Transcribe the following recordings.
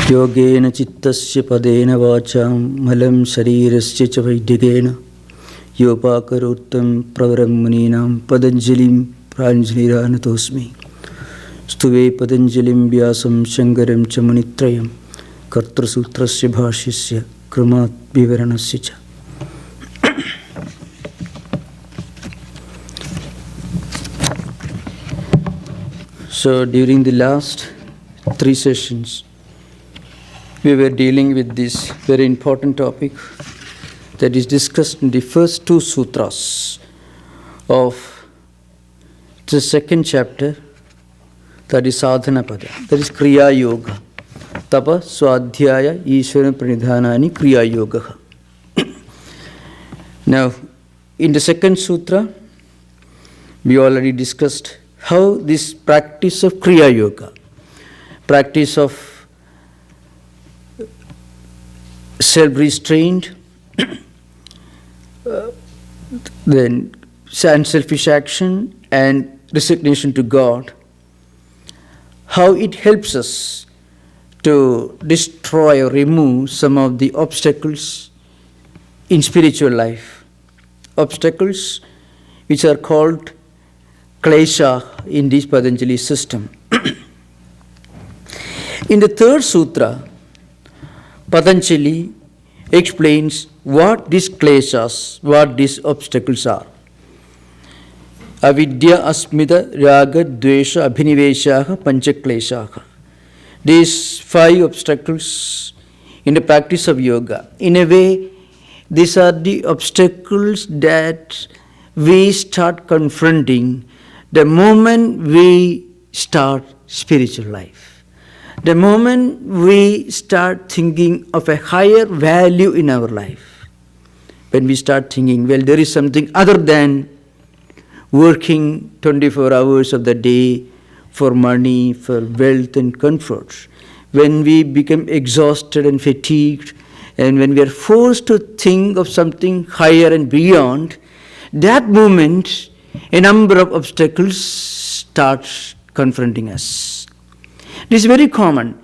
Yogena chittasya padena vacham malam sharirasya cha vaidhigena yopakarottam pravaram muninam Patanjalim pranjaliranatosmi stuve Patanjalim vyasam shankaram cha munitrayam kartra sutrasya bhashyasya kramat vivaranasya cha. So during the last 3 sessions, we were dealing with this very important topic that is discussed in the first 2 sutras of the 2nd chapter, that is sadhana pada, that is kriya yoga. Tapa swadhyaya ishvara pranidhanani kriya yoga. Now, in the 2nd sutra, we already discussed how this practice of kriya yoga, practice of self-restraint, then unselfish action and resignation to God, how it helps us to destroy or remove some of the obstacles in spiritual life, obstacles which are called Klesa in this Patanjali system. In the 3rd sutra, Patanjali explains what these Klesas, what these obstacles are. Avidya, asmita, raga, dvesha, abhiniveshaha, pancha kleshaha. These 5 obstacles in the practice of yoga. In a way, these are the obstacles that we start confronting the moment we start spiritual life. The moment we start thinking of a higher value in our life, when we start thinking, well, there is something other than working 24 hours of the day for money, for wealth and comfort, when we become exhausted and fatigued, and when we are forced to think of something higher and beyond, that moment, a number of obstacles start confronting us. This is very common.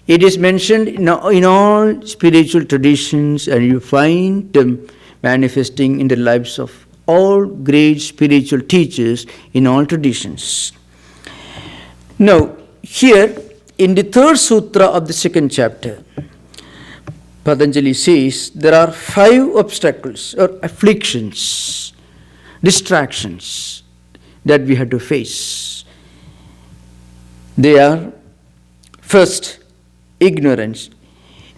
It is mentioned in all spiritual traditions, and you find them manifesting in the lives of all great spiritual teachers in all traditions. Now, here in the 3rd sutra of the 2nd chapter, Patanjali says there are 5 obstacles or afflictions, distractions that we have to face. They are, first, ignorance.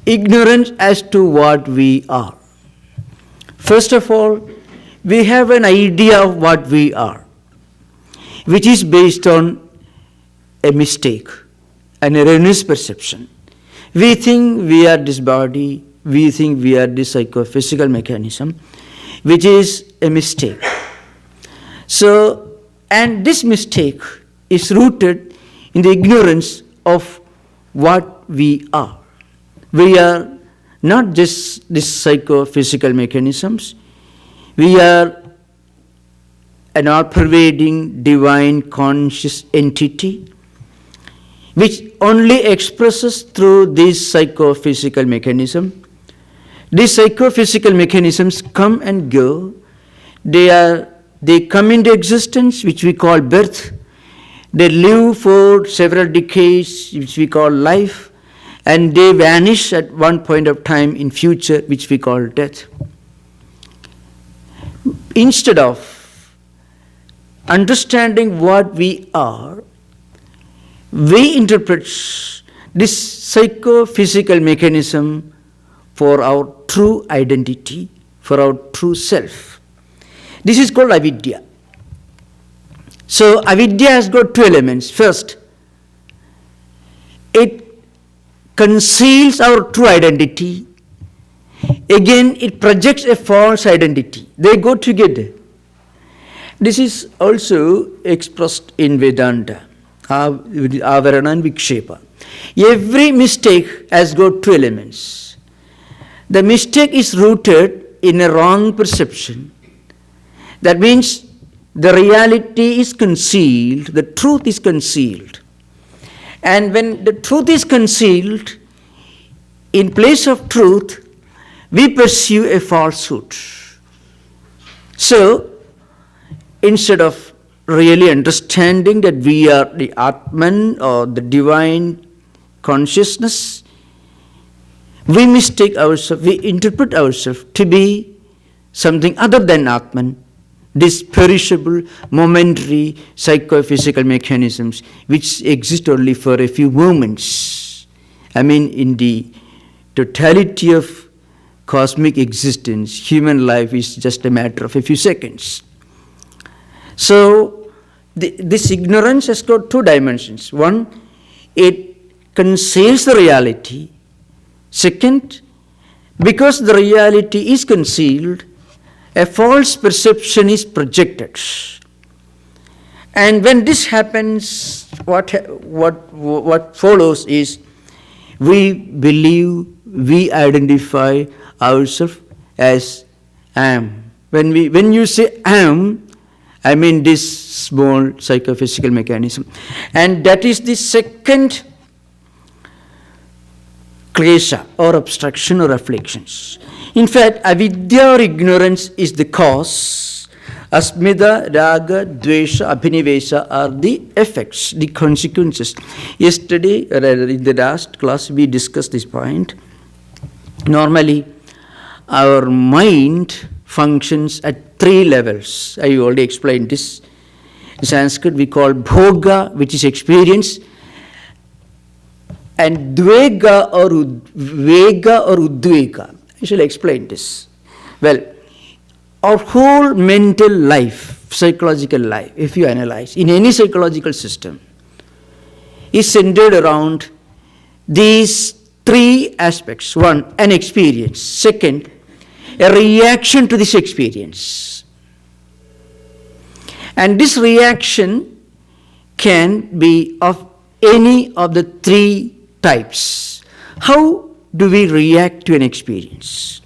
Ignorance as to what we are. First of all, we have an idea of what we are, which is based on a mistake, an erroneous perception. We think we are this body, we think we are this psychophysical mechanism, which is a mistake. So, and this mistake is rooted in the ignorance of what we are. We are not just these psychophysical mechanisms. We are an all-pervading divine conscious entity which only expresses through this psychophysical mechanism. These psychophysical mechanisms come and go. They come into existence, which we call birth. They live for several decades, which we call life, and they vanish at one point of time in future, which we call death. Instead of understanding what we are, we interpret this psychophysical mechanism for our true identity, for our true self. This is called Avidya. So Avidya has got 2 elements. First, it conceals our true identity. Again, it projects a false identity. They go together. This is also expressed in Vedanta, Avarana and Vikshepa. Every mistake has got 2 elements. The mistake is rooted in a wrong perception. That means the reality is concealed, the truth is concealed. And when the truth is concealed, in place of truth, we pursue a falsehood. So, instead of really understanding that we are the Atman or the divine consciousness, we mistake ourselves, we interpret ourselves to be something other than Atman, these perishable, momentary, psychophysical mechanisms which exist only for a few moments. I mean, in the totality of cosmic existence, human life is just a matter of a few seconds. So, this ignorance has got two dimensions. One, it conceals the reality. Second, because the reality is concealed, a false perception is projected. And when this happens, what follows is we believe, we identify ourselves as I am. When you say I am, I mean this small psychophysical mechanism. And that is the second Klesa or obstruction or afflictions. In fact, avidya or ignorance is the cause. Asmida, raga, dvesha, abhinivesha are the effects, the consequences. Yesterday, or in the last class, we discussed this point. Normally, our mind functions at three levels. I already explained this. In Sanskrit, we call bhoga, which is experience, and dvega or vega or udvega. I shall explain this. Well, our whole mental life, psychological life, if you analyze, in any psychological system, is centered around these three aspects. One, an experience. Second, a reaction to this experience. And this reaction can be of any of the three types. How do we react to an experience?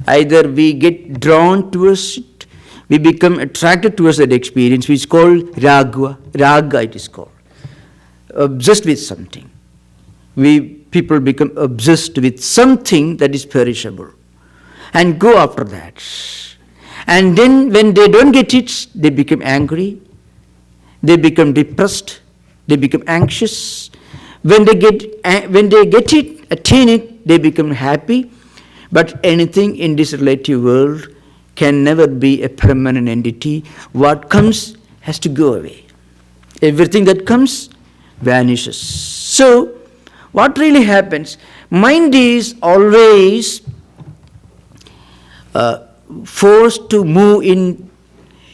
Either we get drawn towards it, we become attracted towards that experience, which is called raga it is called. Obsessed with something. People become obsessed with something that is perishable and go after that. And then when they don't get it, they become angry, they become depressed, they become anxious. When they get it, attain it, they become happy. But anything in this relative world can never be a permanent entity. What comes has to go away. Everything that comes vanishes. So, what really happens? Mind is always forced to move in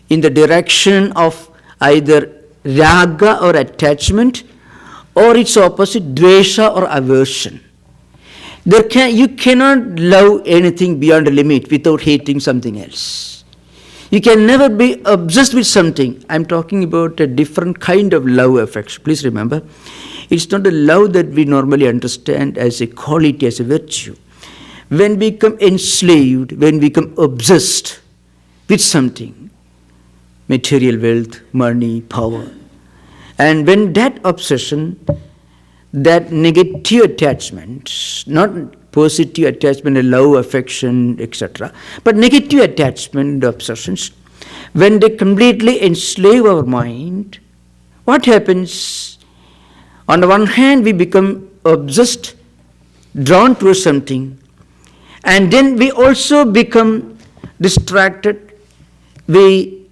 the direction of either raga or attachment, or its opposite, dvesha or aversion. You cannot love anything beyond a limit without hating something else. You can never be obsessed with something. I'm talking about a different kind of love affection. Please remember, it's not a love that we normally understand as a quality, as a virtue. When we become enslaved, when we become obsessed with something, material wealth, money, power, and when that obsession, that negative attachment, not positive attachment, love, affection, etc., but negative attachment, obsessions, when they completely enslave our mind, what happens? On the one hand, we become obsessed, drawn towards something, and then we also become distracted. We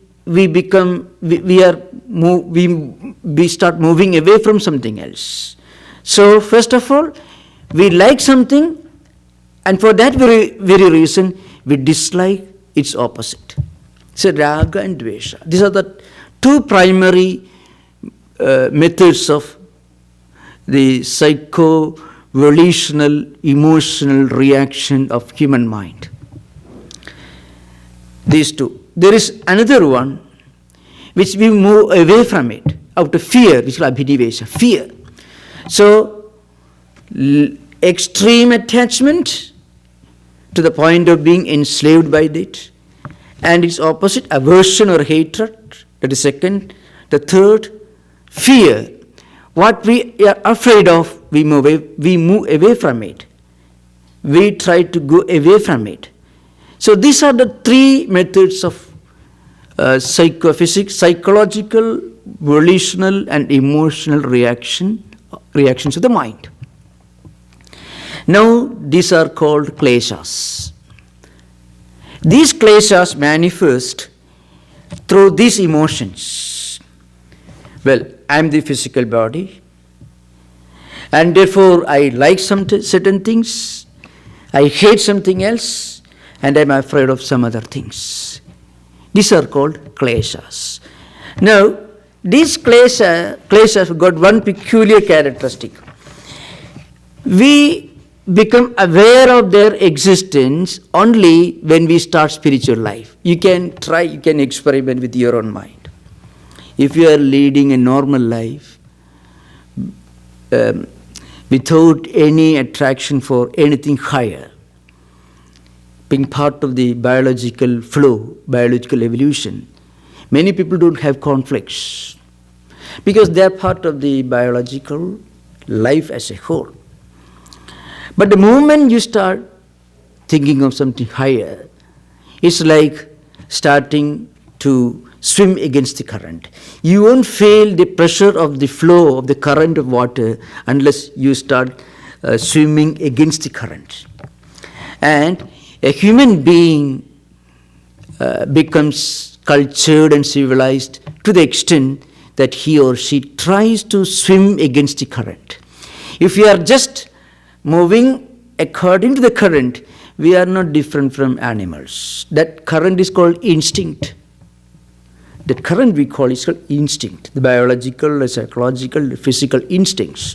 start moving away from something else. So first of all, we like something, and for that very reason, we dislike its opposite. So raga and dvesha. These are the two primary methods of the psycho-volitional, emotional reaction of human mind. These two. There is another one which we move away from it out of fear, which is abhinivesha, fear. So, extreme attachment to the point of being enslaved by it, and its opposite, aversion or hatred, that is second. The third, fear. What we are afraid of, we move away from it. we try to go away from it. So these are the three methods of psychophysics: psychological, volitional, and emotional reactions of the mind. Now these are called klesas. These klesas manifest through these emotions. Well, I am the physical body, and therefore I like some certain things, I hate something else, and I am afraid of some other things. These are called klesas. Now, these klesas got one peculiar characteristic. We become aware of their existence only when we start spiritual life. You can experiment with your own mind. If you are leading a normal life without any attraction for anything higher, being part of the biological flow, biological evolution, many people don't have conflicts because they are part of the biological life as a whole. But the moment you start thinking of something higher, it's like starting to swim against the current. You won't feel the pressure of the flow of the current of water unless you start swimming against the current. And a human being becomes cultured and civilized to the extent that he or she tries to swim against the current. If you are just moving according to the current, we are not different from animals. That current is called instinct. That current we call is called instinct, the biological, the psychological, the physical instincts.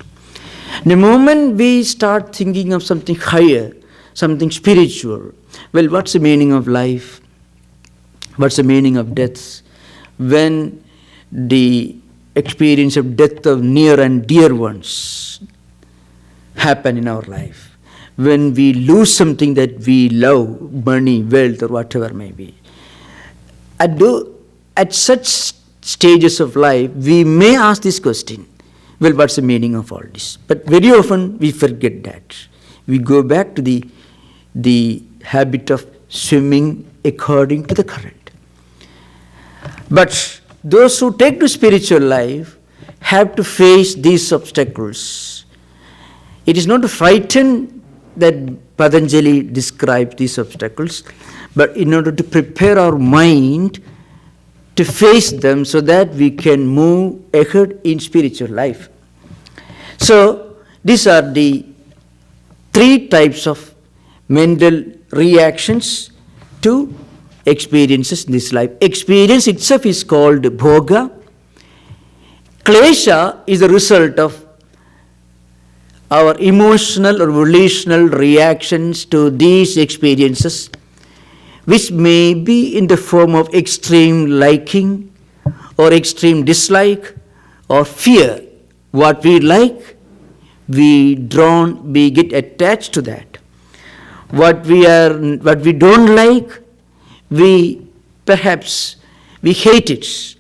The moment we start thinking of something higher, something spiritual, well, what's the meaning of life? What's the meaning of death? When the experience of death of near and dear ones happen in our life, when we lose something that we love, money, wealth, or whatever may be, at such stages of life, we may ask this question, well, what's the meaning of all this? But very often we forget that. We go back to the habit of swimming according to the current. But those who take to spiritual life have to face these obstacles. It is not to frighten that Patanjali described these obstacles, but in order to prepare our mind to face them so that we can move ahead in spiritual life. So these are the three types of mental reactions to experiences in this life. Experience itself is called bhoga. Klesa is the result of our emotional or volitional reactions to these experiences, which may be in the form of extreme liking or extreme dislike or fear. What we like, we get attached to that. What we don't like, we hate it,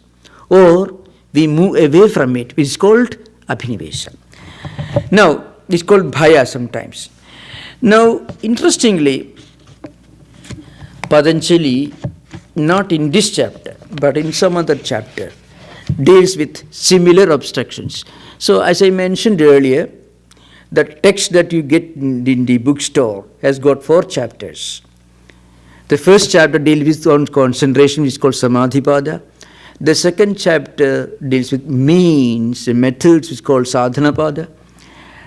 or we move away from it, which is called abhinivesha. Now, it's called bhaya sometimes. Now, interestingly, Patanjali, not in this chapter, but in some other chapter, deals with similar obstructions. So, as I mentioned earlier, the text that you get in the bookstore has got 4 chapters. The first chapter deals with concentration, which is called samadhipada. The second chapter deals with means and methods, which is called sadhanapada.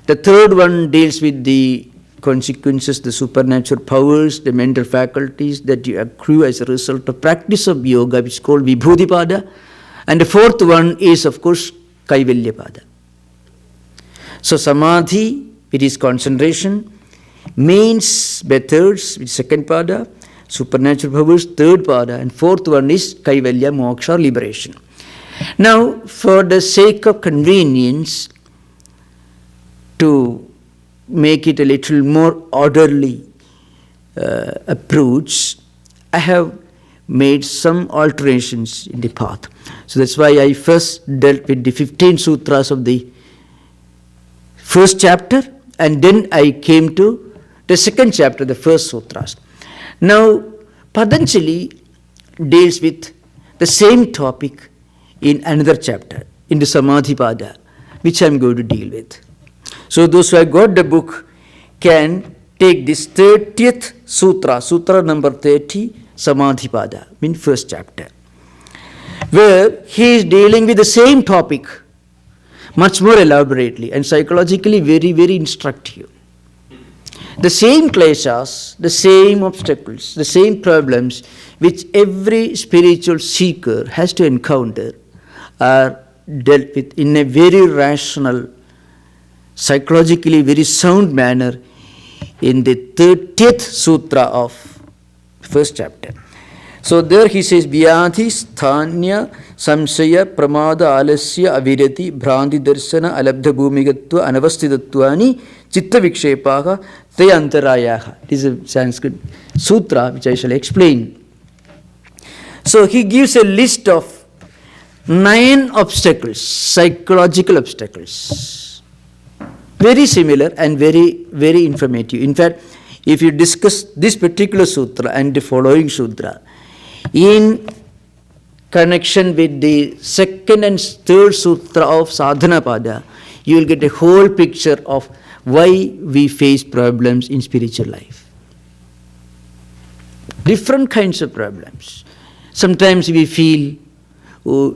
The third one deals with the consequences, the supernatural powers, the mental faculties that you accrue as a result of practice of yoga, which is called vibhudipada. And the fourth one is, of course, kaivalyapada. So samadhi, it is concentration, means, methods, which is second pada, supernatural powers, third pada, and fourth one is kaivalya, moksha, liberation. Now, for the sake of convenience, to make it a little more orderly approach, I have made some alterations in the path. So that's why I first dealt with the 15 sutras of the first chapter, and then I came to the second chapter, the first sutras. Now, Patanjali deals with the same topic in another chapter, in the Samadhipada, which I am going to deal with. So those who have got the book can take this 30th sutra, sutra number 30, Samadhipada, in first chapter, where he is dealing with the same topic, much more elaborately and psychologically very, very instructive. The same klesas, the same obstacles, the same problems which every spiritual seeker has to encounter are dealt with in a very rational, psychologically very sound manner in the 30th sutra of first chapter. So there he says, Vyadhi sthanya samsaya pramada alasya avirati bhranti darsana alabdha bhumigatva anavasthitattvani chitta vikshepaha te antarayaha. This is a Sanskrit sutra which I shall explain. So he gives a list of 9 obstacles, psychological obstacles. Very similar and very, very informative. In fact, if you discuss this particular sutra and the following sutra in connection with the second and third sutra of Sadhanapada, you will get a whole picture of why we face problems in spiritual life. Different kinds of problems. Sometimes we feel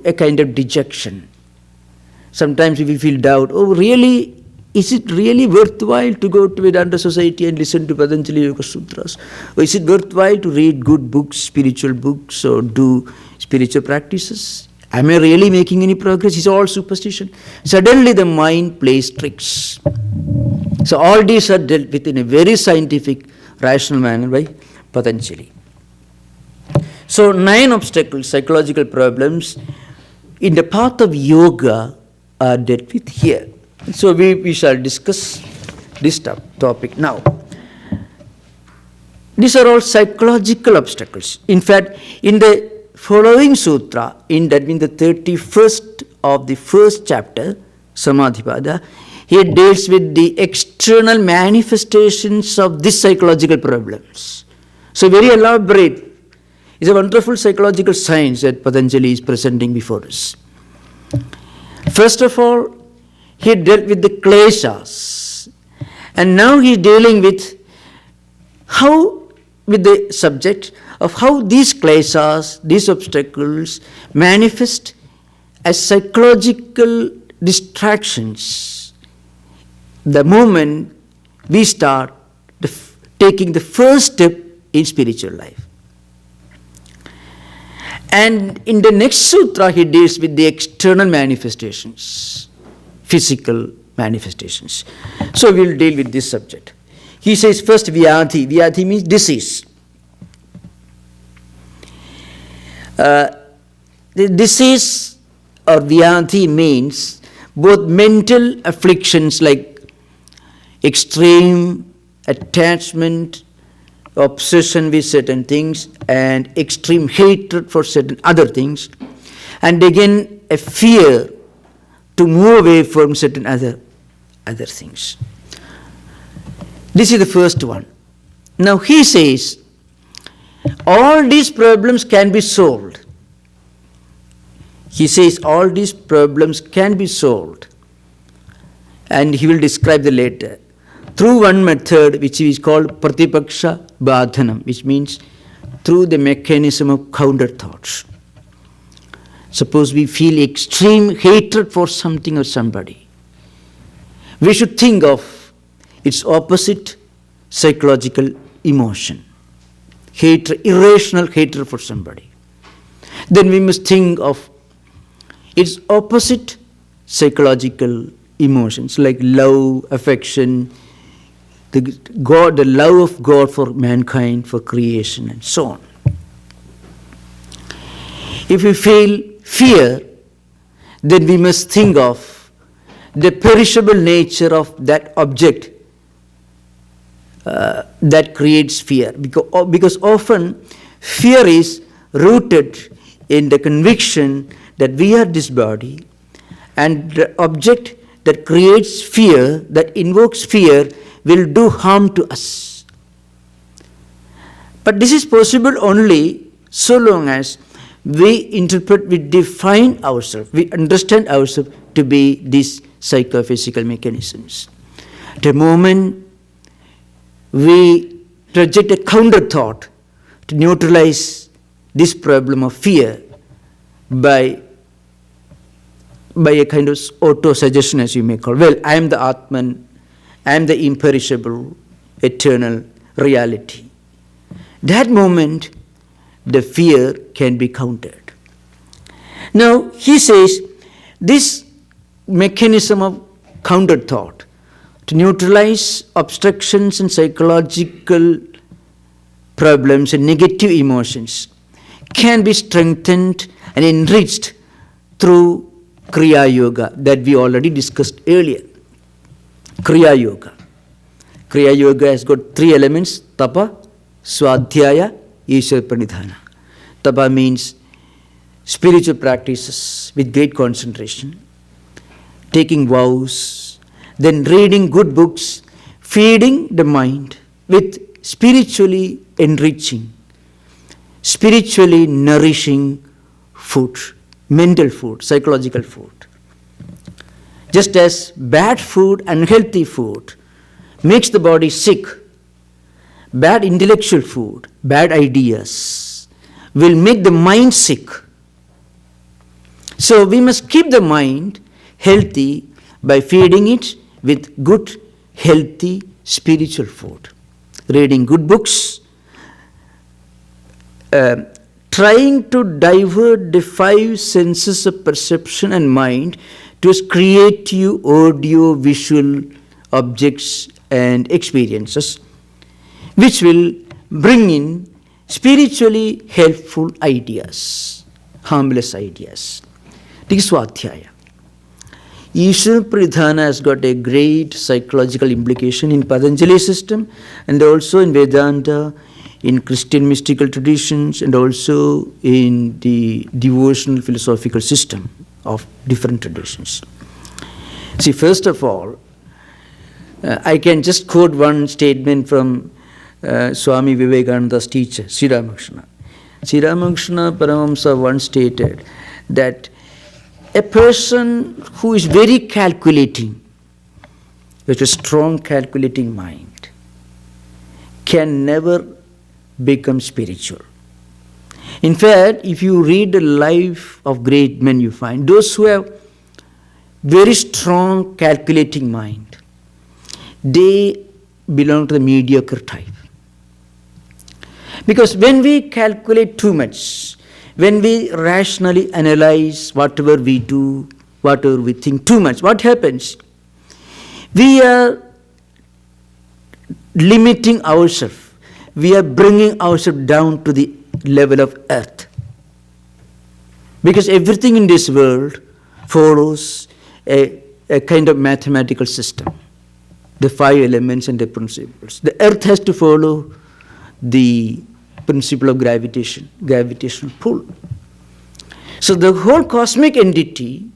a kind of dejection. Sometimes we feel doubt. Oh, really? Is it really worthwhile to go to Vedanta Society and listen to Patanjali Yoga Sutras? Or is it worthwhile to read good books, spiritual books, or do spiritual practices? Am I really making any progress? It's all superstition. Suddenly the mind plays tricks. So all these are dealt with in a very scientific, rational manner by Patanjali. So 9 obstacles, psychological problems in the path of yoga are dealt with here. So we shall discuss this topic now. These are all psychological obstacles. In fact, in the following sutra, in the 31st of the first chapter, Samadhipada, he deals with the external manifestations of these psychological problems. So very elaborate. It's a wonderful psychological science that Patanjali is presenting before us. First of all, he dealt with the Klesas. And now he is dealing with the subject of how these Klesas, these obstacles, manifest as psychological distractions the moment we start taking the first step in spiritual life. And in the next sutra, he deals with the external manifestations, physical manifestations. So we will deal with this subject. He says first Vyadhi. Vyadhi means disease. The disease or Vyadhi means both mental afflictions like extreme attachment, obsession with certain things, and extreme hatred for certain other things, and again a fear to move away from certain other things. This is the first one. Now he says all these problems can be solved. He says all these problems can be solved, and he will describe the later through one method which is called Pratipaksha Badhanam, which means through the mechanism of counter thoughts. Suppose we feel extreme hatred for something or somebody. We should think of its opposite psychological emotion. Hatred, irrational hatred for somebody. Then we must think of its opposite psychological emotions like love, affection, the love of God for mankind, for creation, and so on. If we feel fear, then we must think of the perishable nature of that object that creates fear. Because often fear is rooted in the conviction that we are this body, and the object that creates fear, that invokes fear, will do harm to us. But this is possible only so long as we interpret, we define ourselves, we understand ourselves to be these psychophysical mechanisms. The moment we project a counter thought to neutralize this problem of fear by a kind of auto-suggestion, as you may call, well, I am the Atman, I am the imperishable, eternal reality. That moment, the fear can be countered. Now, he says, this mechanism of counter thought to neutralize obstructions and psychological problems and negative emotions can be strengthened and enriched through Kriya Yoga that we already discussed earlier. Kriya Yoga. Kriya Yoga has got three elements: Tapa, Swadhyaya, Ishwar Pranidhana. Tapa means spiritual practices with great concentration, taking vows, then reading good books, feeding the mind with spiritually enriching, spiritually nourishing food, mental food, psychological food. Just as bad food, unhealthy food makes the body sick, bad intellectual food, bad ideas will make the mind sick. So we must keep the mind healthy by feeding it with good, healthy spiritual food. Reading good books, trying to divert the five senses of perception and mind to creative audio visual objects and experiences, which will bring in spiritually helpful ideas, harmless ideas. This is Swadhyaya. Ishwar Pranidhana has got a great psychological implication in Patanjali system and also in Vedanta, in Christian mystical traditions, and also in the devotional philosophical system of different traditions. See, first of all, I can just quote one statement from Swami Vivekananda's teacher, Sri Ramakrishna. Sri Ramakrishna Paramahamsa once stated that a person who is very calculating, with a strong calculating mind, can never become spiritual. In fact, if you read the life of great men, you find those who have very strong calculating mind, they belong to the mediocre type. Because when we calculate too much, when we rationally analyze whatever we do, whatever we think too much, what happens? We are limiting ourselves. We are bringing ourselves down to the level of earth. Because everything in this world follows a kind of mathematical system. The five elements and the principles. The earth has to follow the principle of gravitational pull. So the whole cosmic entity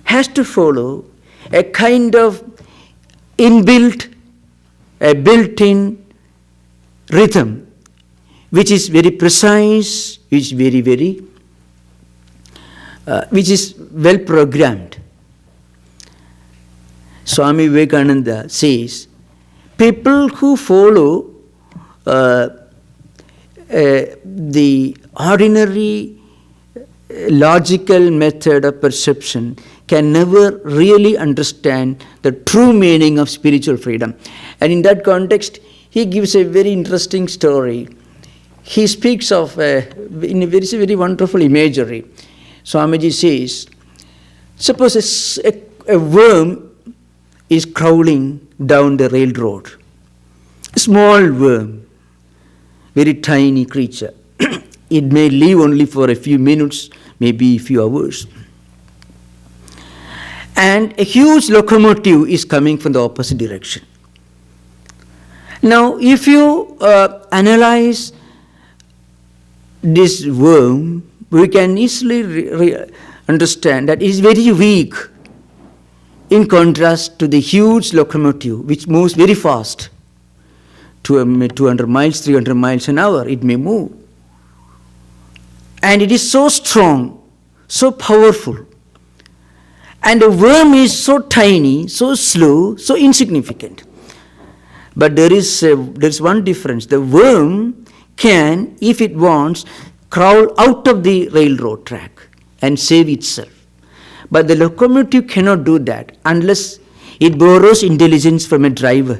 has to follow a kind of built-in rhythm, which is very precise, which is well programmed. Swami Vivekananda says, people who follow the ordinary logical method of perception can never really understand the true meaning of spiritual freedom. And in that context, he gives a very interesting story. He speaks of, in a very, very wonderful imagery. Swamiji says, suppose a worm is crawling down the railroad. A small worm, very tiny creature. It may live only for a few minutes, maybe a few hours. And a huge locomotive is coming from the opposite direction. Now, if you analyze this worm, we can easily understand that it is very weak in contrast to the huge locomotive which moves very fast 200 miles, 300 miles an hour, it may move. And it is so strong, so powerful. And the worm is so tiny, so slow, so insignificant. But there is one difference. The worm can, if it wants, crawl out of the railroad track and save itself. But the locomotive cannot do that unless it borrows intelligence from the driver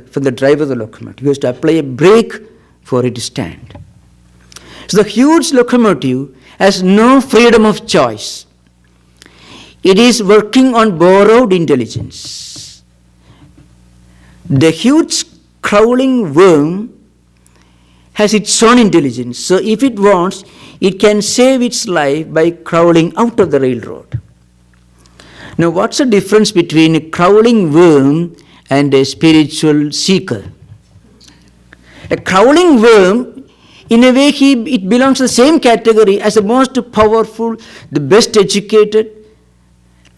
of the locomotive. He has to apply a brake for it to stand. So the huge locomotive has no freedom of choice. It is working on borrowed intelligence. The huge crawling worm has its own intelligence. So if it wants, it can save its life by crawling out of the railroad. Now, what's the difference between a crawling worm and a spiritual seeker? A crawling worm, in a way, it belongs to the same category as the most powerful, the best educated,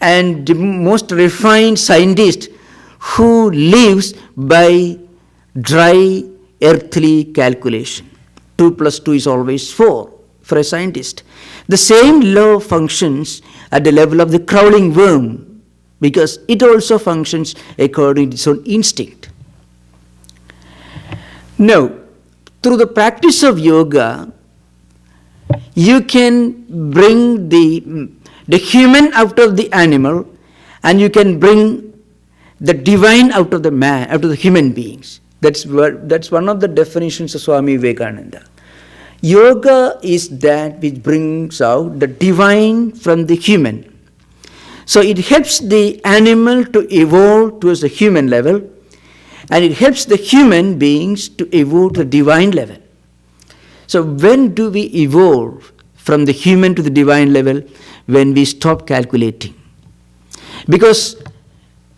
and the most refined scientist who lives by dry, earthly calculation. 2 plus 2 is always 4 for a scientist. The same law functions at the level of the crawling worm because it also functions according to its own instinct. Now, through the practice of yoga, you can bring the human out of the animal, and you can bring the divine out of the man, out of the human beings. That's one of the definitions of Swami Vivekananda. Yoga is that which brings out the divine from the human. So it helps the animal to evolve towards the human level, and it helps the human beings to evolve to the divine level. So when do we evolve from the human to the divine level? When we stop calculating. Because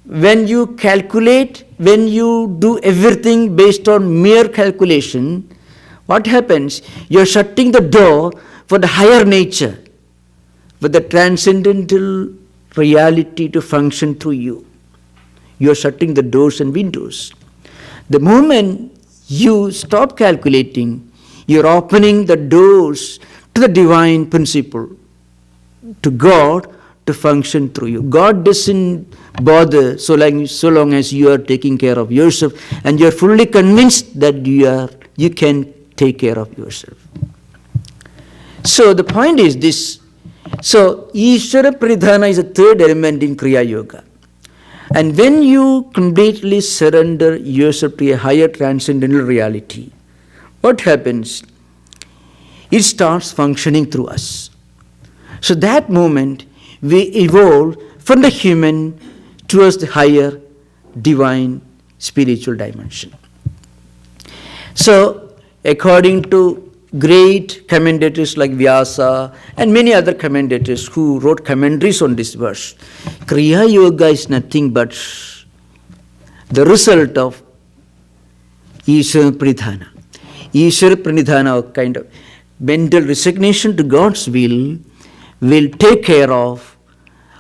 when you calculate, when you do everything based on mere calculation, what happens? You're shutting the door for the higher nature, for the transcendental reality to function through you. You're shutting the doors and windows. The moment you stop calculating, you're opening the doors to the divine principle, to God to function through you. God doesn't bother so long as you are taking care of yourself and you're fully convinced that you can take care of yourself. So the point is this. So Ishvara Pranidhana is a third element in Kriya Yoga. And when you completely surrender yourself to a higher transcendental reality, what happens? It starts functioning through us. So that moment, we evolve from the human towards the higher divine spiritual dimension. So, according to great commentators like Vyasa and many other commentators who wrote commentaries on this verse, Kriya Yoga is nothing but the result of Ishvara Pranidhana. Ishvara Pranidhana, kind of mental resignation to God's will take care of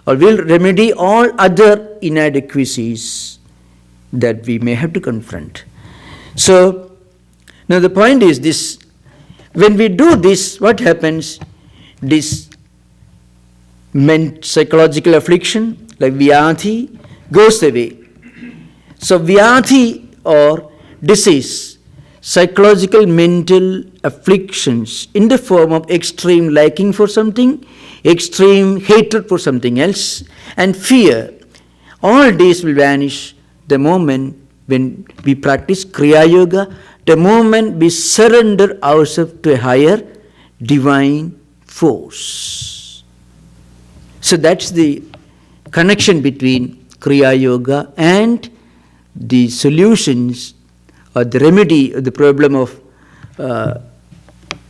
or will remedy all other inadequacies that we may have to confront. So, now the point is this, when we do this, what happens? This psychological affliction, like Vyadhi, goes away. So Vyadhi or disease, psychological mental afflictions in the form of extreme liking for something, extreme hatred for something else, and fear, all these will vanish the moment when we practice Kriya Yoga, the moment we surrender ourselves to a higher divine force. So that's the connection between Kriya Yoga and the solutions or the remedy of the problem of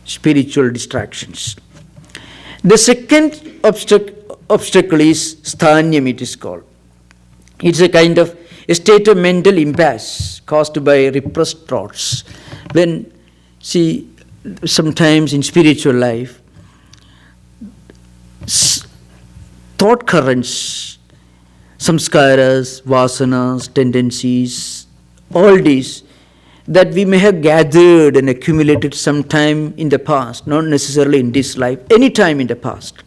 spiritual distractions. The second obstacle is sthanyam, it is called. It's a kind of a state of mental impasse caused by repressed thoughts. When, see, sometimes in spiritual life, thought currents, samskaras, vasanas, tendencies, all these that we may have gathered and accumulated sometime in the past, not necessarily in this life, any time in the past,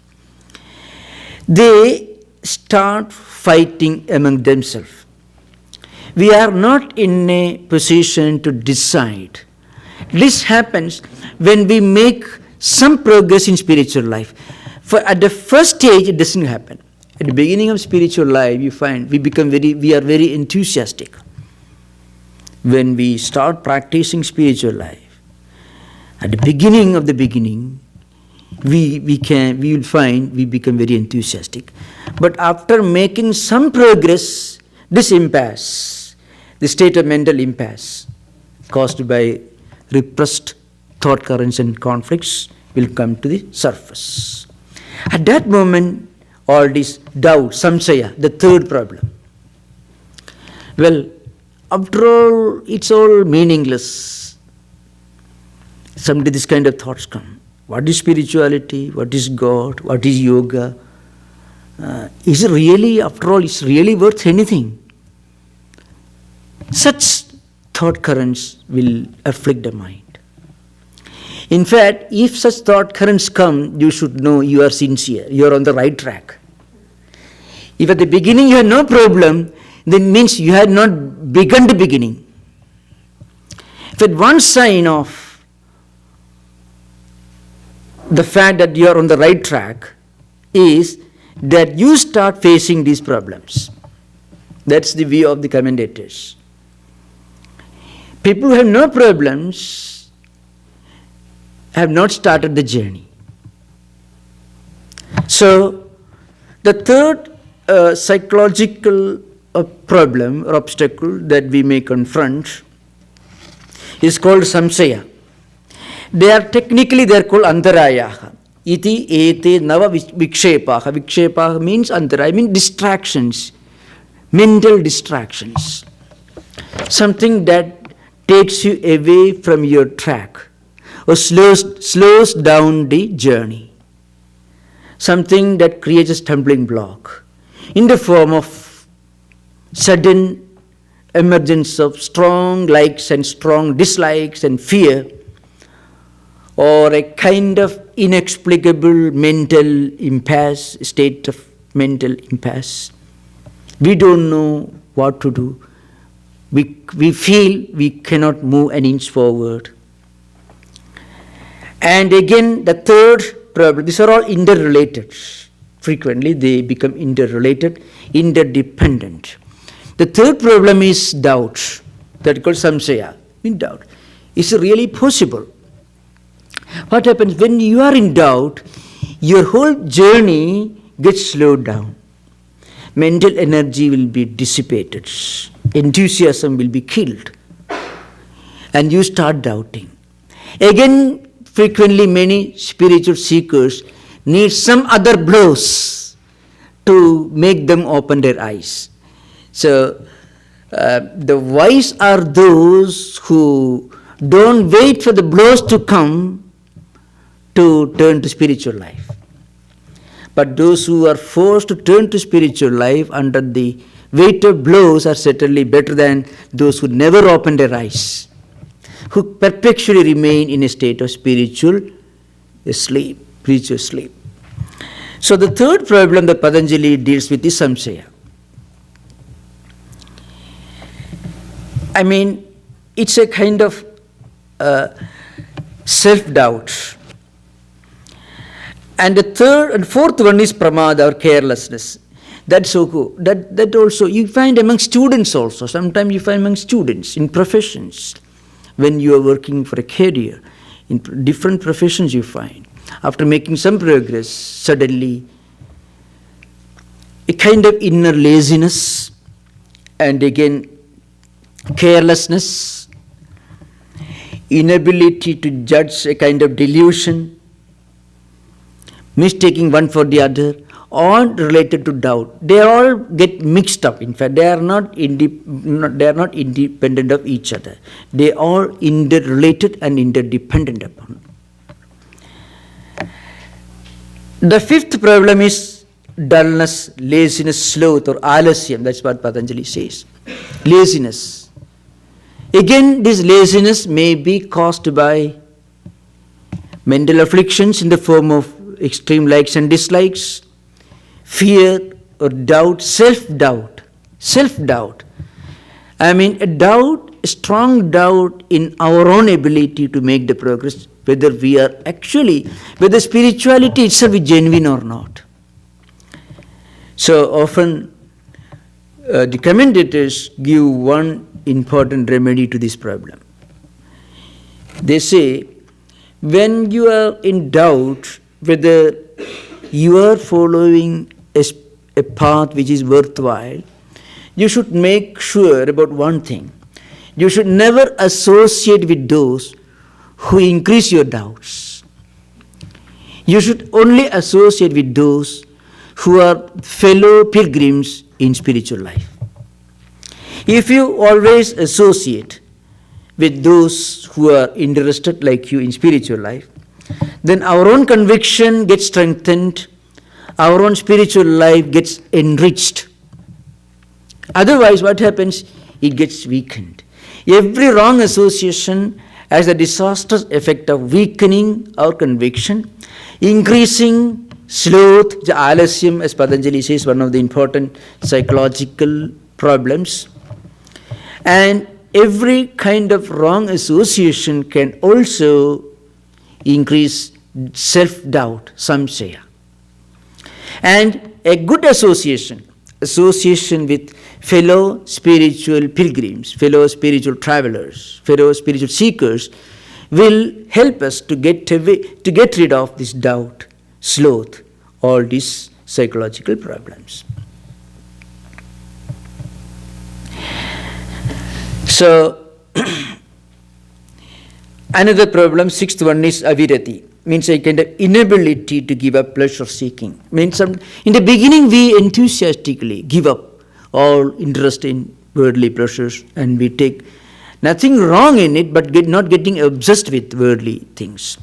they start fighting among themselves. We are not in a position to decide. This happens when we make some progress in spiritual life. For at the first stage, it doesn't happen. At the beginning of spiritual life, you find we are very enthusiastic. When we start practicing spiritual life, at the beginning of the beginning, we will find we become very enthusiastic. But after making some progress, this impasse, the state of mental impasse caused by repressed thought currents and conflicts will come to the surface. At that moment, all this doubt, samsaya, the third problem. Well, after all, it's all meaningless. Someday this kind of thoughts come. What is spirituality? What is God? What is yoga? Is it really, after all, is really worth anything? Such thought currents will afflict the mind. In fact, if such thought currents come, you should know you are sincere, you are on the right track. If at the beginning you had no problem, then means you had not begun the beginning. If one sign of the fact that you are on the right track is that you start facing these problems. That's the view of the commentators. People who have no problems have not started the journey. So, the third psychological problem or obstacle that we may confront is called samsaya. They are called antarayaha. Iti ete nava vikshepaha. Vikshepaha means antaraya, means distractions, mental distractions. Something that takes you away from your track or slows down the journey. Something that creates a stumbling block in the form of sudden emergence of strong likes and strong dislikes and fear, or a kind of inexplicable mental impasse, state of mental impasse. We don't know what to do. We feel we cannot move an inch forward. And again, the third problem, these are all interrelated. Frequently, they become interrelated, interdependent. The third problem is doubt, that is called samsaya, in doubt. Is it really possible? What happens when you are in doubt? Your whole journey gets slowed down. Mental energy will be dissipated. Enthusiasm will be killed. And you start doubting. Again, frequently many spiritual seekers need some other blows to make them open their eyes. So, the wise are those who don't wait for the blows to come to turn to spiritual life. But those who are forced to turn to spiritual life under the weight of blows are certainly better than those who never open their eyes, who perpetually remain in a state of spiritual sleep. So the third problem that Patanjali deals with is samsaya. I mean, it's a kind of self-doubt. And the third and fourth one is pramada or carelessness. That's so cool. That also you find among students also. Sometimes you find among students in professions. When you are working for a career, in different professions you find. After making some progress, suddenly a kind of inner laziness and again carelessness, inability to judge, a kind of delusion, mistaking one for the other, all related to doubt. They all get mixed up. In fact, they are not independent of each other. They are interrelated and interdependent upon. The fifth problem is dullness, laziness, sloth or alasyam. That's what Patanjali says. Laziness. Again, this laziness may be caused by mental afflictions in the form of extreme likes and dislikes, fear or doubt, self-doubt. Self-doubt. I mean, a strong doubt in our own ability to make the progress, whether whether spirituality itself is genuine or not. So often, the commentators give one important remedy to this problem. They say, when you are in doubt whether you are following a path which is worthwhile, you should make sure about one thing. You should never associate with those who increase your doubts. You should only associate with those who are fellow pilgrims in spiritual life. If you always associate with those who are interested like you in spiritual life, then our own conviction gets strengthened, our own spiritual life gets enriched. Otherwise, what happens? It gets weakened. Every wrong association has a disastrous effect of weakening our conviction, increasing sloth, the alasyam, as Patanjali says, one of the important psychological problems. And every kind of wrong association can also increase self-doubt, samshaya. And a good association with fellow spiritual pilgrims, fellow spiritual travelers, fellow spiritual seekers will help us to get rid of this doubt, sloth, all these psychological problems. So, another problem, sixth one, is avirati, means a kind of inability to give up pleasure seeking. Means in the beginning we enthusiastically give up all interest in worldly pleasures and we take nothing wrong in it, but not getting obsessed with worldly things.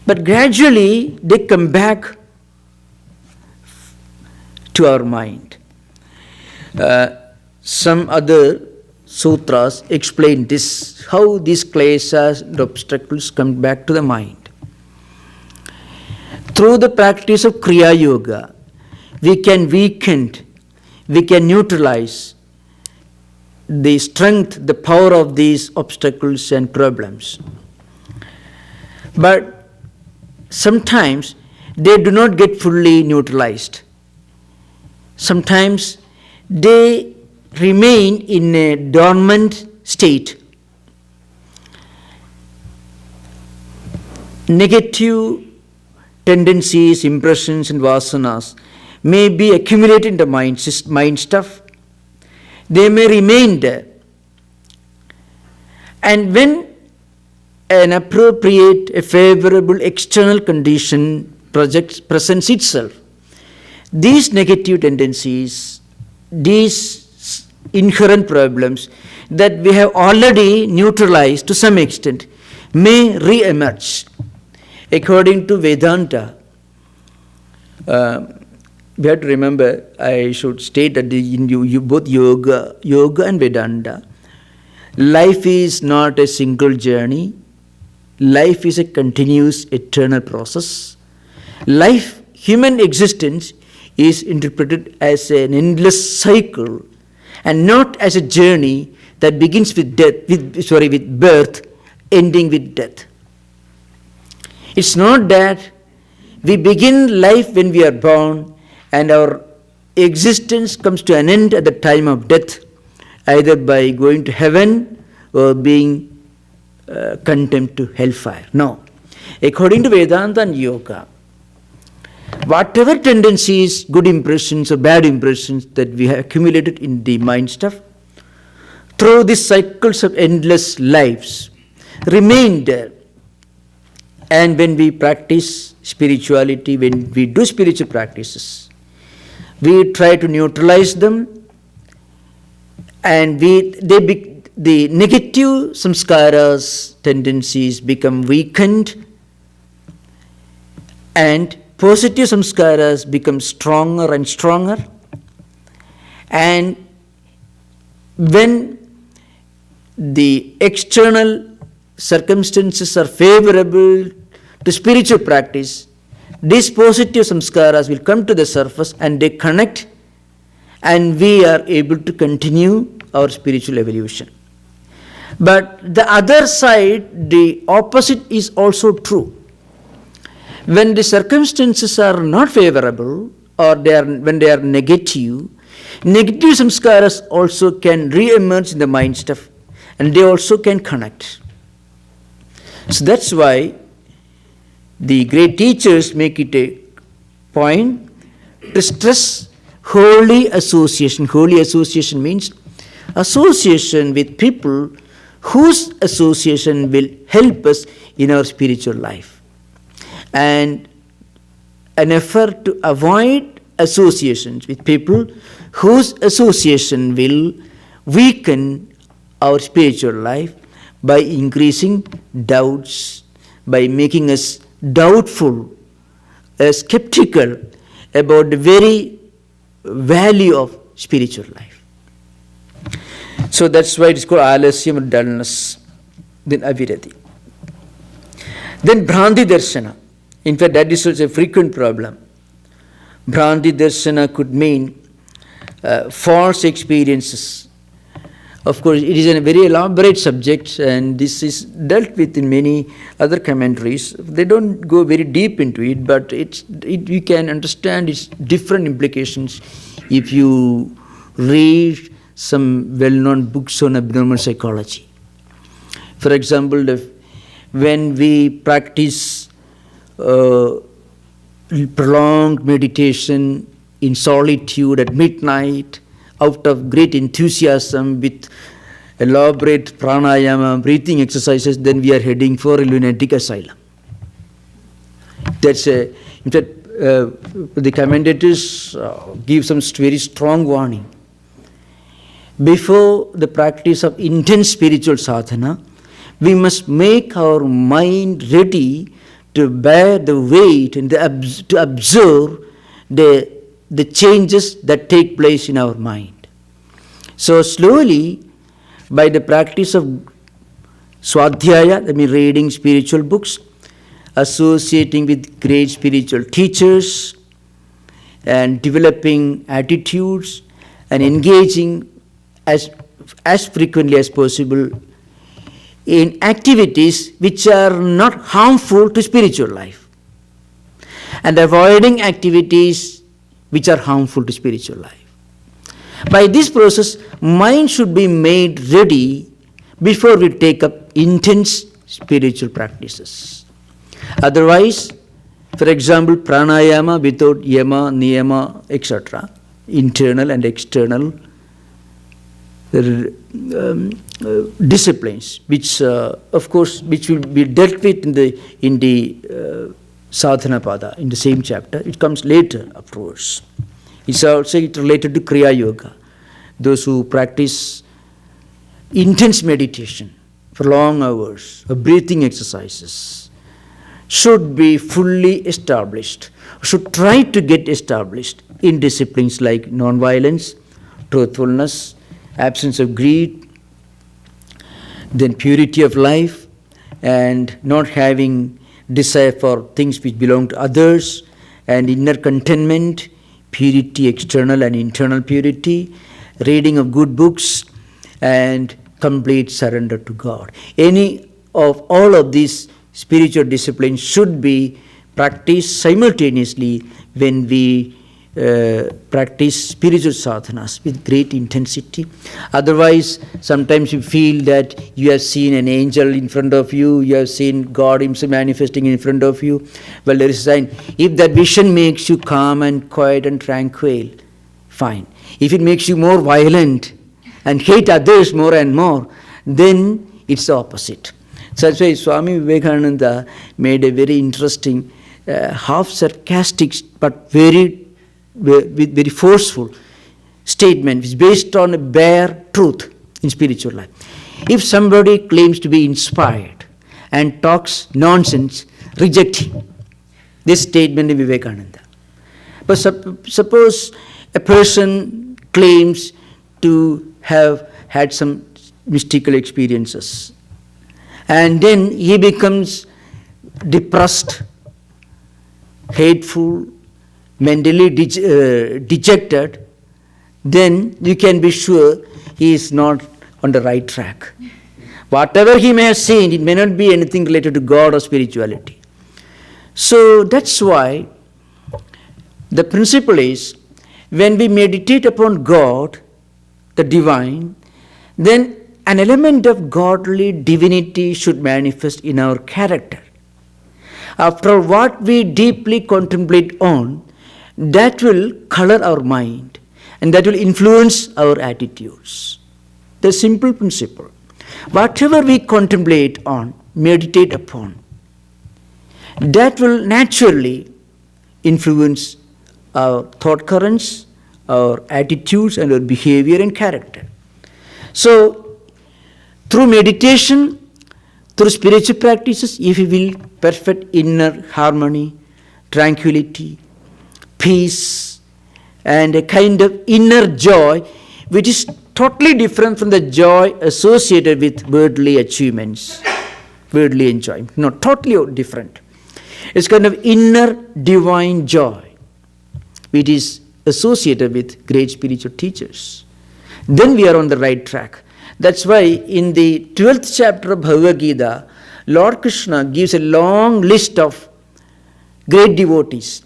But gradually they come back to our mind. Some other sutras explain this, how these klesas and obstacles come back to the mind. Through the practice of Kriya Yoga, we can neutralize the strength, the power of these obstacles and problems. But sometimes they do not get fully neutralized. Sometimes they remain in a dormant state. Negative tendencies, impressions and vasanas may be accumulated in the mind stuff. They may remain there. And when an appropriate, a favorable external condition presents itself, these negative tendencies, these inherent problems that we have already neutralized to some extent may re-emerge. According to Vedanta, we have to remember, I should state that in both yoga and Vedanta, life is not a single journey. Life is a continuous eternal process. Life, human existence, is interpreted as an endless cycle and not as a journey that begins with with birth, ending with death. It's not that we begin life when we are born and our existence comes to an end at the time of death, either by going to heaven or being condemned to hellfire. No. According to Vedanta and Yoga, whatever tendencies, good impressions or bad impressions that we have accumulated in the mind stuff, through these cycles of endless lives, remain there. And when we practice spirituality, when we do spiritual practices, we try to neutralize them, and the negative samskaras, tendencies become weakened, and positive samskaras become stronger and stronger. And when the external circumstances are favorable to spiritual practice, these positive samskaras will come to the surface and they connect, and we are able to continue our spiritual evolution. But the other side, the opposite is also true. When the circumstances are not favorable or when they are negative samskaras also can re-emerge in the mind stuff, and they also can connect. So that's why the great teachers make it a point to stress holy association. Holy association means association with people whose association will help us in our spiritual life. And an effort to avoid associations with people whose association will weaken our spiritual life by increasing doubts, by making us doubtful, skeptical about the very value of spiritual life. So that's why it is called alasyam, or dullness. Then avirati. Then bhranti darshana. In fact, that is also a frequent problem. Bhranti darshana could mean false experiences. Of course, it is a very elaborate subject, and this is dealt with in many other commentaries. They don't go very deep into it, but you can understand its different implications if you read some well-known books on abnormal psychology. For example, when we practice prolonged meditation in solitude at midnight, out of great enthusiasm with elaborate pranayama, breathing exercises, then we are heading for a lunatic asylum. That's in fact, the commentators give some very strong warning. Before the practice of intense spiritual sadhana, we must make our mind ready to bear the weight and to observe the changes that take place in our mind. So slowly, by the practice of swadhyaya, that means reading spiritual books, associating with great spiritual teachers, and developing attitudes, and engaging as frequently as possible in activities which are not harmful to spiritual life, and avoiding activities which are harmful to spiritual life. By this process, mind should be made ready before we take up intense spiritual practices. Otherwise, for example, pranayama without yama, niyama, etc., internal and external disciplines, which of course which will be dealt with in the sadhana pada in the same chapter. It comes later afterwards. It's also related to kriya yoga. Those who practice intense meditation for long hours, or breathing exercises, should be fully established, should try to get established in disciplines like non-violence, truthfulness, absence of greed, then purity of life, and not having desire for things which belong to others, and inner contentment, purity, external and internal purity, reading of good books, and complete surrender to God. Any of all of these spiritual disciplines should be practiced simultaneously when we practice spiritual sadhanas with great intensity. Otherwise, sometimes you feel that you have seen an angel in front of you, you have seen God himself manifesting in front of you. Well, there is a sign. If that vision makes you calm and quiet and tranquil, fine. If it makes you more violent and hate others more and more, then it's the opposite. So that's why Swami Vivekananda made a very interesting, half sarcastic but very forceful statement, which is based on a bare truth in spiritual life. If somebody claims to be inspired and talks nonsense, reject him. This statement of Vivekananda. But suppose a person claims to have had some mystical experiences. And then he becomes depressed, hateful, mentally dejected, then you can be sure he is not on the right track. Whatever he may have seen, it may not be anything related to God or spirituality. So that's why the principle is, when we meditate upon God, the divine, then an element of godly divinity should manifest in our character. After what we deeply contemplate on, that will color our mind and that will influence our attitudes. The simple principle. Whatever we contemplate on, meditate upon, that will naturally influence our thought currents, our attitudes, and our behavior and character. So, through meditation, through spiritual practices, if we will perfect inner harmony, tranquility, peace, and a kind of inner joy, which is totally different from the joy associated with worldly achievements, worldly enjoyment. No, totally different. It's kind of inner divine joy, which is associated with great spiritual teachers. Then we are on the right track. That's why in the 12th chapter of Bhagavad Gita, Lord Krishna gives a long list of great devotees.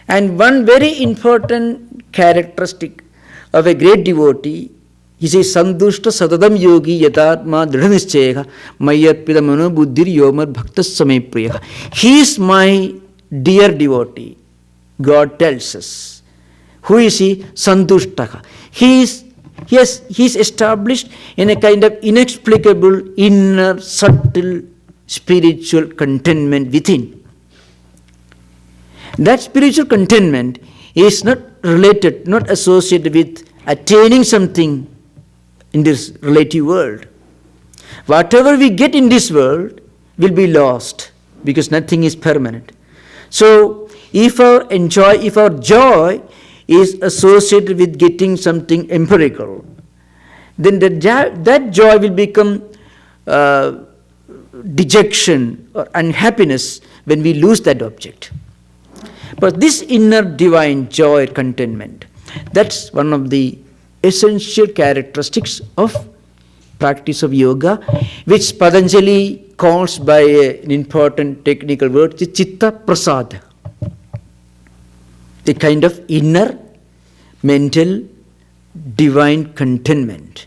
And one very important characteristic of a great devotee, he says, Sandushta Sadadam Yogi Yatatma Dridhanischayah Mayarpida Mano Buddhir Yomar Bhaktas Same Priya. He is my dear devotee, God tells us. Who is he? Sandushtaka. He is established in a kind of inexplicable, inner, subtle, spiritual contentment within. That spiritual contentment is not related, not associated with attaining something in this relative world. Whatever we get in this world will be lost because nothing is permanent. So, if our joy is associated with getting something empirical, then that joy will become dejection or unhappiness when we lose that object. But this inner divine joy, contentment, that's one of the essential characteristics of practice of yoga, which Patanjali calls by an important technical word, chitta prasada. The kind of inner, mental, divine contentment,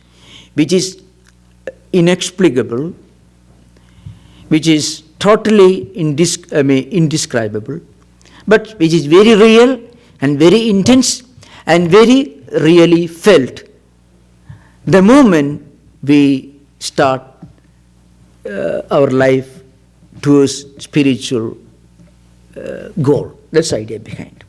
which is inexplicable, which is totally indescribable, but which is very real and very intense and very really felt the moment we start our life towards spiritual goal. That's the idea behind.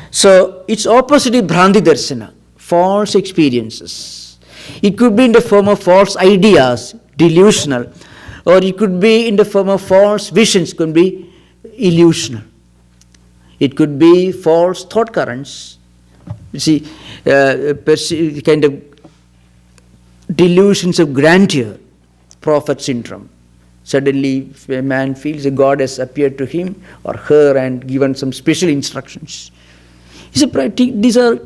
So its opposite is Bhranti Darsana, false experiences. It could be in the form of false ideas, delusional, or it could be in the form of false visions, could be illusional. It could be false thought currents. You see, kind of delusions of grandeur, prophet syndrome. Suddenly a man feels a god has appeared to him or her and given some special instructions. These are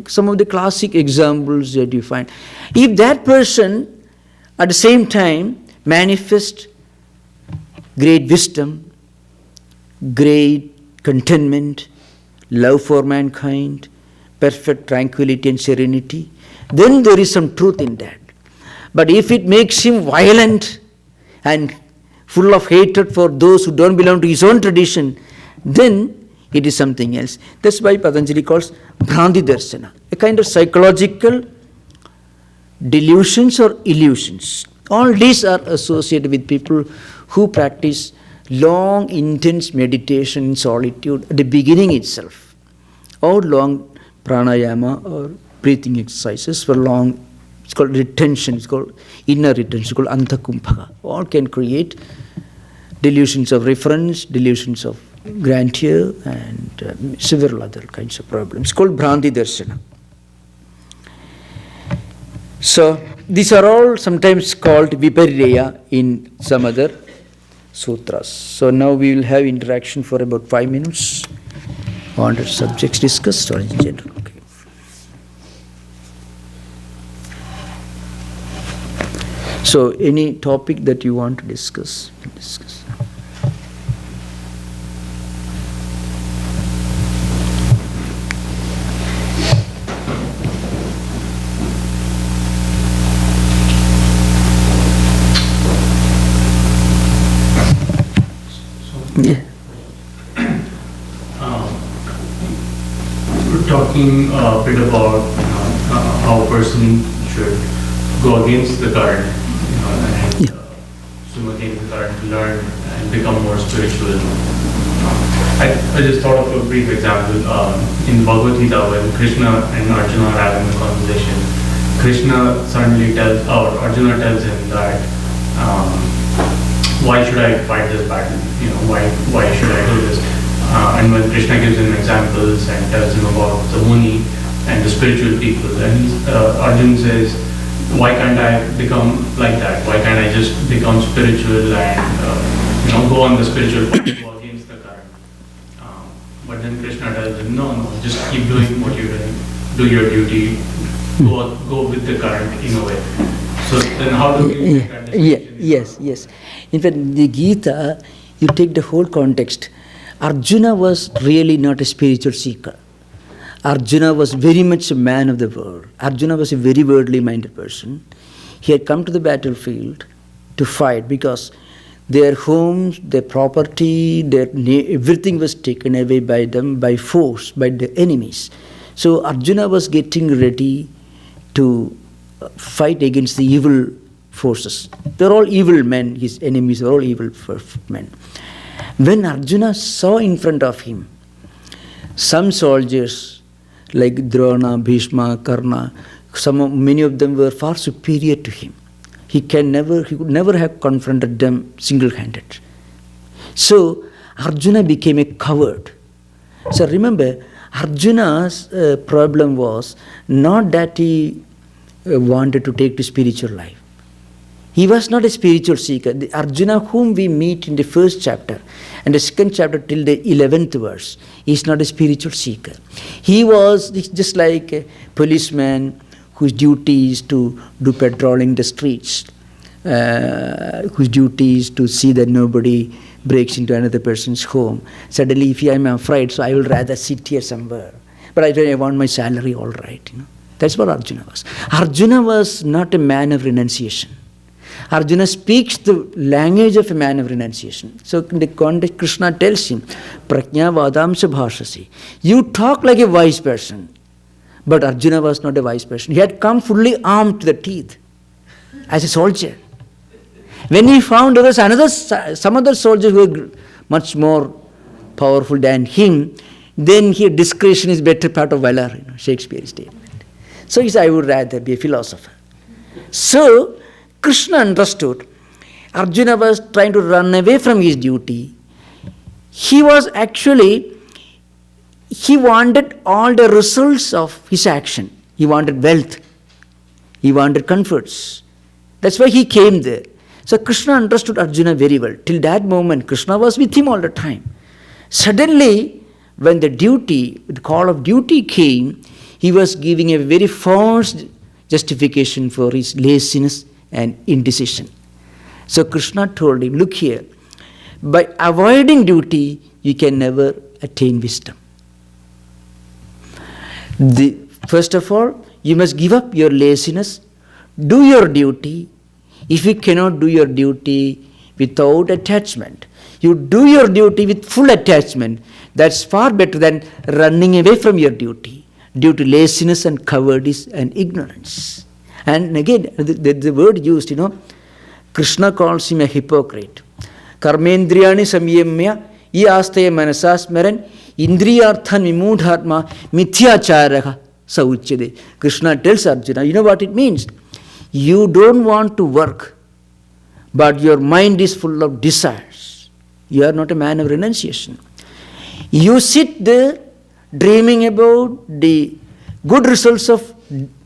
some of the classic examples that you find. If that person at the same time manifests great wisdom, great contentment, love for mankind, perfect tranquility and serenity, then there is some truth in that. But if it makes him violent and full of hatred for those who don't belong to his own tradition, then it is something else. That's why Patanjali calls Bhranti Darsana, a kind of psychological delusions or illusions. All these are associated with people who practice long, intense meditation in solitude at the beginning itself, or long pranayama or breathing exercises for long. It's called retention, it's called inner retention, it's called antakumbhaka. All can create delusions of reference, delusions of grandeur, and several other kinds of problems. It's called Bhranti Darsana. So, these are all sometimes called vipariyya in some other sutras. So now we will have interaction for about 5 minutes on the subjects discussed or in general. Okay. So any topic that you want to discuss, discuss. Yeah. We're talking a bit about how a person should go against the current, and swim against the current to learn and become more spiritual. I just thought of a brief example in Bhagavad Gita when Krishna and Arjuna are having a conversation. Krishna suddenly tells, or Arjuna tells him that. Why should I fight this battle? Why should I do this? And when Krishna gives him examples and tells him about the Muni and the spiritual people, and Arjuna says, why can't I become like that? Why can't I just become spiritual and go on the spiritual path, go against the current? But then Krishna tells him, no, just keep doing what you're doing, do your duty, go with the current in a way. So then how do we make that distinction? Yes. In fact, the Gita, you take the whole context. Arjuna was really not a spiritual seeker. Arjuna was very much a man of the world. Arjuna was a very worldly minded person. He had come to the battlefield to fight because their homes, their property, everything was taken away by them by force, by the enemies. So Arjuna was getting ready to fight against the evil forces. They're all evil men, his enemies were all evil men. When Arjuna saw in front of him some soldiers like Drona, Bhishma, Karna, many of them were far superior to him. He could never have confronted them single-handed. So Arjuna became a coward. So remember, Arjuna's problem was not that he wanted to take to spiritual life. He was not a spiritual seeker. The Arjuna whom we meet in the first chapter and the second chapter till the 11th verse is not a spiritual seeker. He was just like a policeman whose duty is to do patrolling the streets, whose duty is to see that nobody breaks into another person's home. Suddenly, if I am afraid, so I will rather sit here somewhere. But I want my salary, all right. That's what Arjuna was. Arjuna was not a man of renunciation. Arjuna speaks the language of a man of renunciation. So in the context, Krishna tells him, Prajna vadamsa bhashasi. You talk like a wise person. But Arjuna was not a wise person. He had come fully armed to the teeth as a soldier. When he found there was some other soldiers who were much more powerful than him, then here discretion is better part of valor, Shakespeare's statement. So he said, I would rather be a philosopher. So Krishna understood Arjuna was trying to run away from his duty. He wanted all the results of his action. He wanted wealth. He wanted comforts. That's why he came there. So Krishna understood Arjuna very well. Till that moment, Krishna was with him all the time. Suddenly, when the call of duty came, he was giving a very false justification for his laziness and indecision. So Krishna told him, look here, by avoiding duty, you can never attain wisdom. First of all, you must give up your laziness, do your duty. If you cannot do your duty without attachment, you do your duty with full attachment. That's far better than running away from your duty due to laziness and cowardice and ignorance. And again, the word used, Krishna calls him a hypocrite. Karmendriyani samyamya yastaya manasasmaran indriyarthan vimudhatma mithyacharaha sauchyade. Krishna tells Arjuna, you know what it means? You don't want to work, but your mind is full of desires. You are not a man of renunciation. You sit there dreaming about the good results of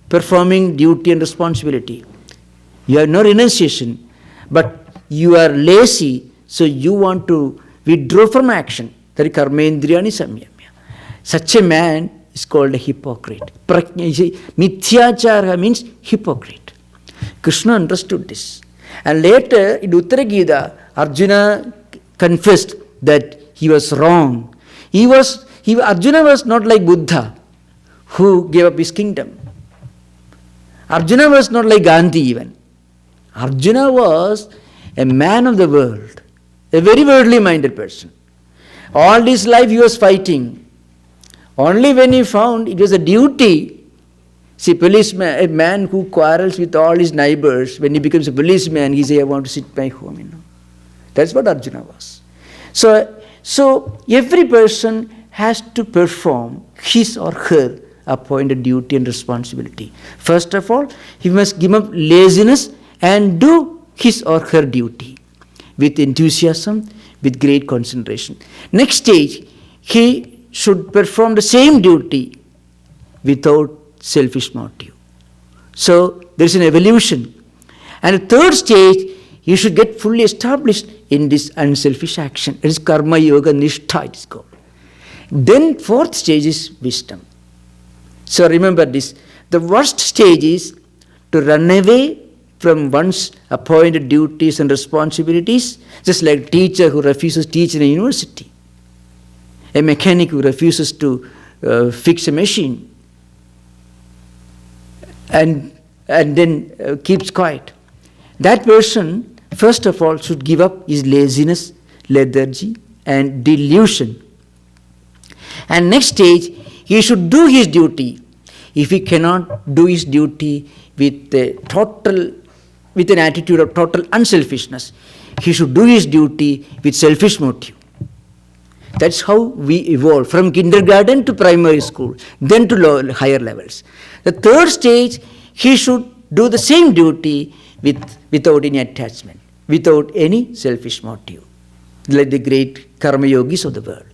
performing duty and responsibility. You have no renunciation, but you are lazy, so you want to withdraw from action. That is karmendriyani samyamya. Such a man is called a hypocrite. Mithyachara means hypocrite. Krishna understood this. And later in Uttara Gita, Arjuna confessed that he was wrong. Arjuna was not like Buddha, who gave up his kingdom. Arjuna was not like Gandhi even. Arjuna was a man of the world, a very worldly minded person. All his life he was fighting. Only when he found it was a duty. See, policeman, a man who quarrels with all his neighbors, when he becomes a policeman, he says, I want to sit at my home, That's what Arjuna was. So every person has to perform his or her appointed duty and responsibility. First of all, he must give up laziness and do his or her duty with enthusiasm, with great concentration. Next stage, he should perform the same duty without selfish motive. So there is an evolution. And the third stage, you should get fully established in this unselfish action. It is karma yoga nishtha, it is called. Then fourth stage is wisdom. So remember this. The worst stage is to run away from one's appointed duties and responsibilities, just like a teacher who refuses to teach in a university, a mechanic who refuses to fix a machine, and then keeps quiet. That person, first of all, should give up his laziness, lethargy, and delusion. And next stage, he should do his duty. If he cannot do his duty with an attitude of total unselfishness, he should do his duty with selfish motive. That's how we evolve from kindergarten to primary school, then to higher levels. The third stage, he should do the same duty without any attachment, without any selfish motive, like the great karma yogis of the world.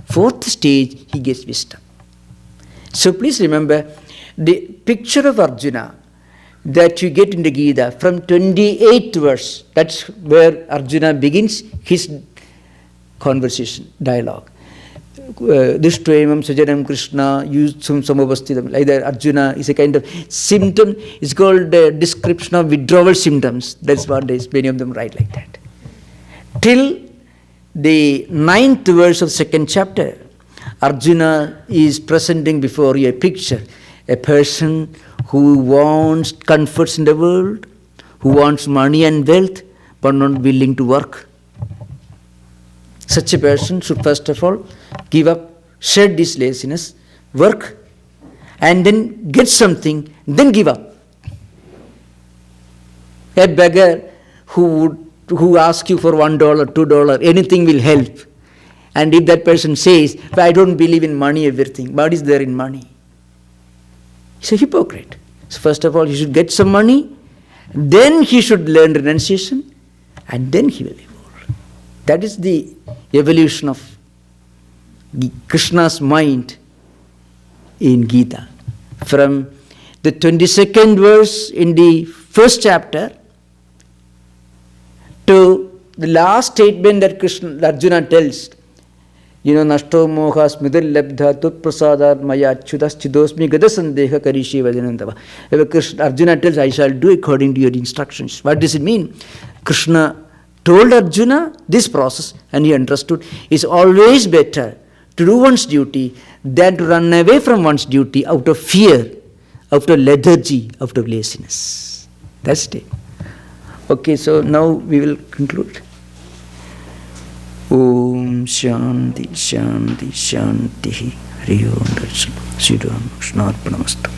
Fourth stage, he gets wisdom. So please remember, the picture of Arjuna that you get in the Gita from 28th verse, that's where Arjuna begins his conversation, dialogue. Drishtvaimam sajanam Krishna yusum samavastidam. Like that, Arjuna is a kind of symptom. It's called a description of withdrawal symptoms. That's what many of them write like that. Till the 9th verse of 2nd chapter, Arjuna is presenting before you a picture, a person who wants comforts in the world, who wants money and wealth, but not willing to work. Such a person should first of all give up, shed this laziness, work, and then get something, then give up. A beggar who asks you for $1, $2, anything will help. And if that person says, I don't believe in money, everything, what is there in money? He's a hypocrite. So first of all, he should get some money, then he should learn renunciation, and then he will evolve. That is the evolution of Krishna's mind in Gita. From the 22nd verse in the 1st chapter to the last statement that Arjuna tells, Nashto moha smidil labdha tut prasadar maya chudas chidosmi gadasandeha karishi vajanandava. Arjuna tells, I shall do according to your instructions. What does it mean? Krishna told Arjuna this process, and he understood it's always better to do one's duty than to run away from one's duty out of fear, out of lethargy, out of laziness. That's it. Okay, so now we will conclude. Om Shanti Shanti Shanti Hari Om Darshan Sri Ram Krishnarpanamastu.